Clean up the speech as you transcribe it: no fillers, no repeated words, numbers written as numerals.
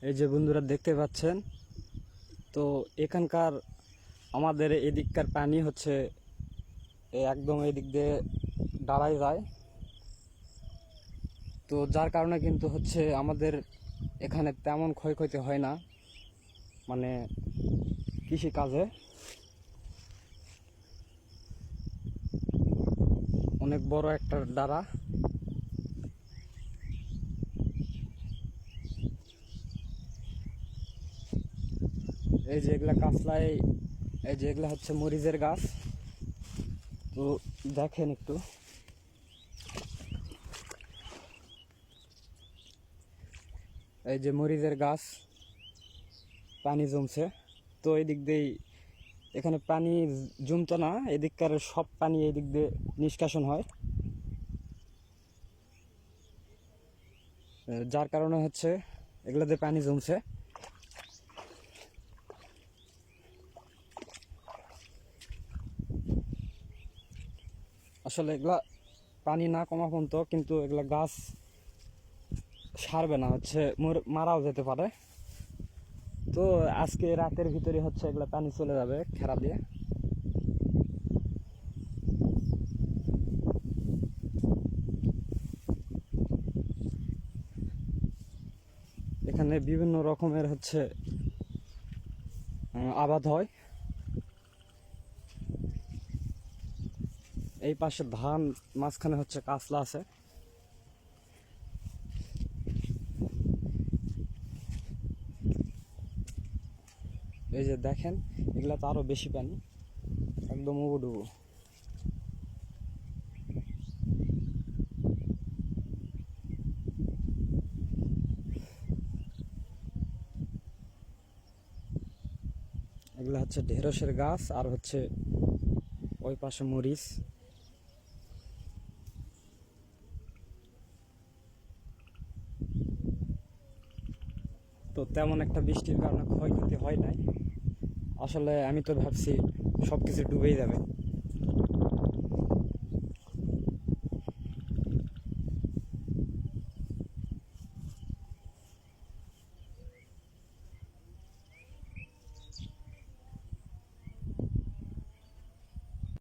এই যে বন্ধুরা দেখতে পাচ্ছেন, তো এখানকার আমাদের এদিককার পানি হচ্ছে একদম এদিক দিয়ে দাঁড়ায় যায়। তো যার কারণে কিন্তু হচ্ছে আমাদের এখানে তেমন ক্ষয়ক্ষতি হয় না, মানে কৃষি কাজে। অনেক বড় একটা ডাড়া। এই যে এগুলা কাঁচলাই, এই যে এগুলা হচ্ছে মরিচের গাছ। তো দেখেন একটু, এই যে মরিচের গাছ, পানি জমছে। তো এই দিক দিয়েই, এখানে পানি জমতো না, এদিককার সব পানি এই দিক দিয়ে নিষ্কাশন হয়। যার কারণে হচ্ছে এগুলোতে পানি জমছে। আসলে এগুলা পানি না কমা পর্যন্ত কিন্তু এগুলা গাছ সারবে না, হচ্ছে মারাও যেতে পারে। তো আজকে রাতের ভিতরে হচ্ছে এগুলা পানি চলে যাবে খেরা দিয়ে। এখানে বিভিন্ন রকমের হচ্ছে আবাদ হয়। এই পাশে ধান, মাঝখানে হচ্ছে কাঁচলা আছে। এই যে দেখেন, এগুলা তো আরো বেশি পানি, একদম উবুডুবু। এগুলা হচ্ছে ঢেঁড়সের গাছ, আর হচ্ছে ওই পাশে মরিচ। তো তেমন একটা বৃষ্টির কারণে ক্ষয়ক্ষতি হয় নাই। আসলে আমি তো ভাবছি সবকিছু ডুবেই যাবে।